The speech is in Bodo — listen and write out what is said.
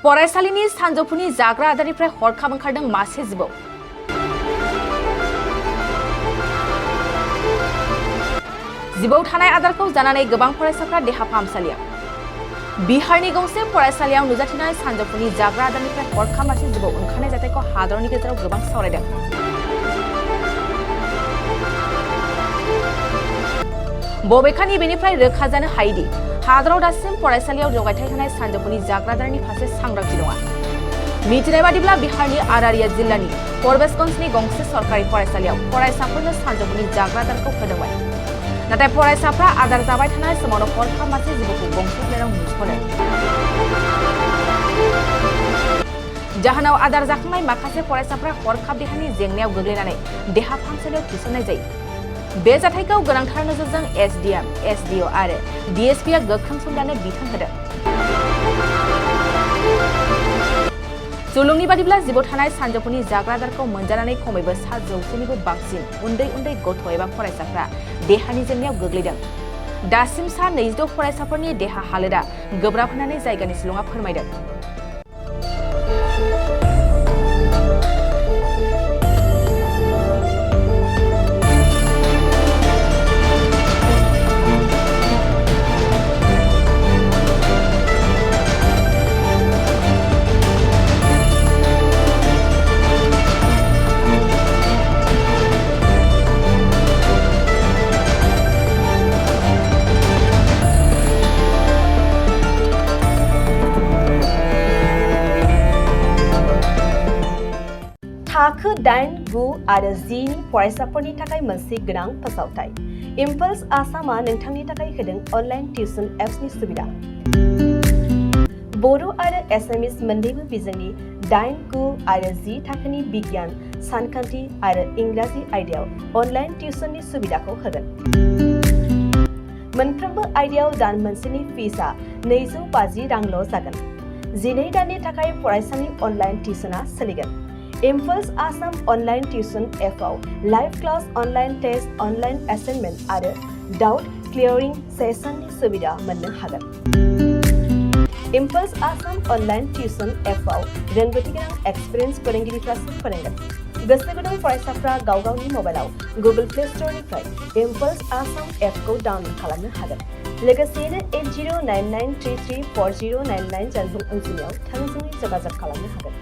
फरायसालिनि सानजौफुनि जाग्रा आदारनिफ्राय हरखाब ओंखारदों मासे जिबौ। जिबौ थानाय आदारखौ जानानै गोबां फरायसाफ्रा देहा फाहामसालियाव। बिहारनि गंसे फरायसालियाव नुजाथिनाय सानजौफुनि जाग्रा आदारनिफ्राय हरखाब मासे जिबौ ओंखारनाय जाथायखौ हादरनि गेजेराव गोबां सावरायदों। बबेखानि बेनिफ्राय रोखा जानो हायोदि हादराव दासिम फरायसालियाव जगायथाय होनाय सानजौफुनि जाग्रा आदारनि फारसे सांग्रांथि नङा। मिथिनाय बादिब्ला बिहारनि आरारिया जिल्लानि परबेसगंजनि गंसे सरकारि फरायसालियाव फरायसाफोरनो सानजौफुनि जाग्रा आदारखौ होदोंमोन। नाथाय फरायसाफ्रा आदार जाबाय थानाय समावनो हरखाब मासे जिबौखौ गंसे प्लेटाव नुसनो। जाहोनाव आदार जाखांनाय माखासे फरायसाफ्रा हरखाब देहानि जेंनायाव गोग्लैनानै देहा फाहामसालियाव थिसननाय जायो। बे जाथायखौ गोनांथार नोजोरजों एसडीएम, एसडीओ आरो डीएसपीआ गोख्रों संदाननो बिथोन होदों। सुलुंनि बादिब्ला जिबौ थानाय सानजौफुनि जाग्रा आदारखौ मोनजानानै खमैबो 700निबो बांसिन उन्दै उन्दै गथ' एबा फरायसाफ्रा देहानि जेंनायाव गोग्लैदों। दासिम 26 फरायसाफोरनि देहा हालोदा गोब्राब होननानै जायगानि सुलुङा फोरमायदों। थाखो 8, 9 आरो 10 नि फरायसाफोरनि थाखाय मोनसे गोनां फोसावथाय। इम्पल्स आसामआ नोंथांनि थाखाय होदों अनलाइन टिउसन एप्सनि सुबिदा। बर' आरो एसामिस मोन्नैबो बिजोंनि 8, 9 आरो 10 थाखोनि बिगियान, सानखान्थि आरो इंराजि आयदायाव अनलाइन टिउसननि सुबिदाखौ होगोन। मोनफ्रोमबो आयदायाव दान मोनसेनि फिसआ 250 रांल' जागोन। 12 दाननि थाखाय फरायसानि अनलाइन टिउसनआ सोलिगोन। इम्पल्स आसाम अनलाइन टिउसन एपआव live class, online test, online assignment आरो डाउट क्लियरिं सेसननि सुबिदा मोननो हागोन। इम्पल्स आसाम अनलाइन टिउसन एपआव रोंगौथि गोनां एक्सपिरियेन्स फोरोंगिरिफ्रासो फोरोंगोन। गोसो गुदुं फरायसाफ्रा गाव गावनि मबाइलाव गुगल प्ले स्ट'रनिफ्राय इम्पल्स आसाम एपखौ डाउनल'ड खालामनो हागोन। लोगोसेयैनो 8099334099 जानबुं अनजिमायाव थोंजोङै जगाजग खालामनो हागोन।